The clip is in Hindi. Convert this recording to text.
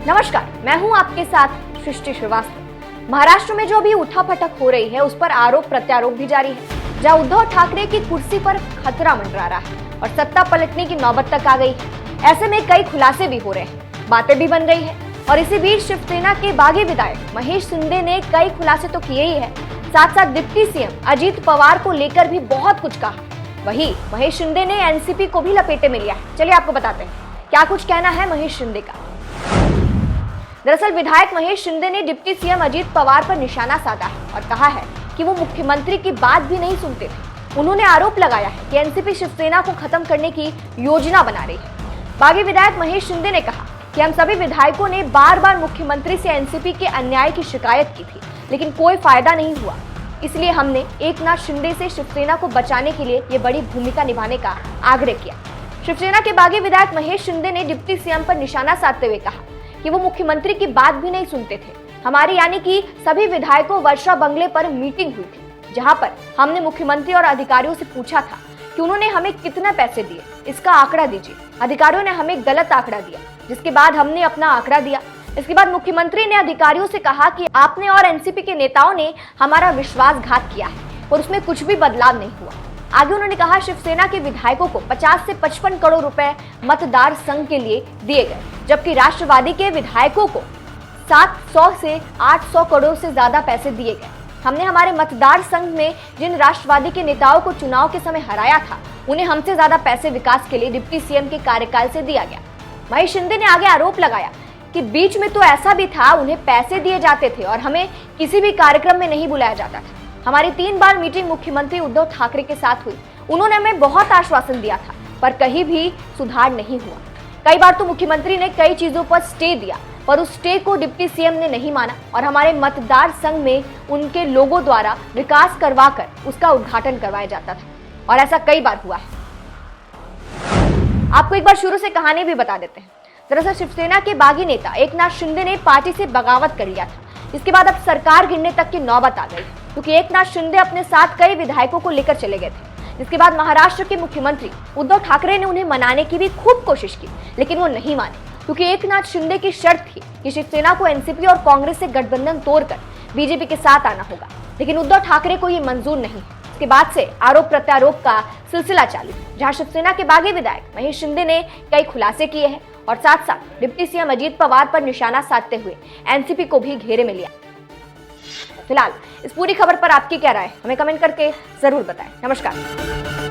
नमस्कार, मैं हूं आपके साथ सृष्टि श्रीवास्तव। महाराष्ट्र में जो अभी उठापटक हो रही है उस पर आरोप प्रत्यारोप भी जारी है, जहां उद्धव ठाकरे की कुर्सी पर खतरा मंडरा रहा है और सत्ता पलटने की नौबत तक आ गई है। ऐसे में कई खुलासे भी हो रहे हैं, बातें भी बन रही है और इसी बीच शिवसेना के बागी विधायक महेश शिंदे ने कई खुलासे तो किए ही है, साथ साथ डिप्टी सीएम अजीत पवार को लेकर भी बहुत कुछ कहा। वहीं महेश शिंदे ने एनसीपी को भी लपेटे में लिया है। चलिए आपको बताते हैं क्या कुछ कहना है महेश शिंदे का। दरअसल विधायक महेश शिंदे ने डिप्टी सीएम अजीत पवार पर निशाना साधा है और कहा है कि वो मुख्यमंत्री की बात भी नहीं सुनते थे। उन्होंने आरोप लगाया है कि एनसीपी शिवसेना को खत्म करने की योजना बना रही है। बागी विधायक महेश शिंदे ने कहा कि हम सभी विधायकों ने बार बार मुख्यमंत्री से एनसीपी के अन्याय की शिकायत की थी, लेकिन कोई फायदा नहीं हुआ। इसलिए हमने एकनाथ शिंदे से शिवसेना को बचाने के लिए ये बड़ी भूमिका निभाने का आग्रह किया। शिवसेना के बागी विधायक महेश शिंदे ने डिप्टी सीएम पर निशाना साधते हुए कहा कि वो मुख्यमंत्री की बात भी नहीं सुनते थे। हमारी यानी कि सभी विधायकों वर्षा बंगले पर मीटिंग हुई थी, जहां पर हमने मुख्यमंत्री और अधिकारियों से पूछा था कि उन्होंने हमें कितने पैसे दिए, इसका आंकड़ा दीजिए। अधिकारियों ने हमें गलत आंकड़ा दिया, जिसके बाद हमने अपना आंकड़ा दिया। इसके बाद मुख्यमंत्री ने अधिकारियों से कहा कि आपने और एनसीपी के नेताओं ने हमारा विश्वासघात किया है और उसमें कुछ भी बदलाव नहीं हुआ। आगे उन्होंने कहा शिवसेना के विधायकों को 50 से 55 करोड़ रुपए मतदार संघ के लिए दिए गए, जबकि राष्ट्रवादी के विधायकों को 700 से 800 करोड़ से ज्यादा पैसे दिए गए। हमने हमारे मतदार संघ में जिन राष्ट्रवादी के नेताओं को चुनाव के समय हराया था, उन्हें हमसे ज्यादा पैसे विकास के लिए डिप्टी सीएम के कार्यकाल से दिया गया। महेश शिंदे ने आगे आरोप लगाया कि बीच में तो ऐसा भी था, उन्हें पैसे दिए जाते थे और हमें किसी भी कार्यक्रम में नहीं बुलाया जाता था। हमारी 3 बार मीटिंग मुख्यमंत्री उद्धव ठाकरे के साथ हुई। उन्होंने हमें बहुत आश्वासन दिया था, पर कहीं भी सुधार नहीं हुआ। कई बार तो मुख्यमंत्री ने कई चीजों पर स्टे दिया, पर उस स्टे को डिप्टी सीएम ने नहीं माना और हमारे मतदार संघ में उनके लोगों द्वारा विकास करवाकर उसका उद्घाटन करवाया जाता था और ऐसा कई बार हुआ है। आपको एक बार शुरू से कहानी भी बता देते हैं। दरअसल शिवसेना के बागी नेता एकनाथ शिंदे ने पार्टी से बगावत कर लिया था। इसके बाद अब सरकार गिरने तक की नौबत आ गई, क्योंकि एकनाथ शिंदे अपने साथ कई विधायकों को लेकर चले गए थे। इसके बाद महाराष्ट्र के मुख्यमंत्री उद्धव ठाकरे ने उन्हें मनाने की भी खूब कोशिश की, लेकिन वो नहीं माने, क्योंकि एकनाथ शिंदे की शर्त थी कि शिवसेना को एनसीपी और कांग्रेस से गठबंधन तोड़कर बीजेपी के साथ आना होगा। लेकिन उद्धव ठाकरे को ये मंजूर नहीं है। इसके बाद से आरोप प्रत्यारोप का सिलसिला चालू, जहां शिवसेना के बागी विधायक महेश शिंदे ने कई खुलासे किए हैं और साथ साथ डिप्टी सीएम अजीत पवार पर निशाना साधते हुए एनसीपी को भी घेरे में लिया। फिलहाल इस पूरी खबर पर आपकी क्या राय है, हमें कमेंट करके जरूर बताएं। नमस्कार।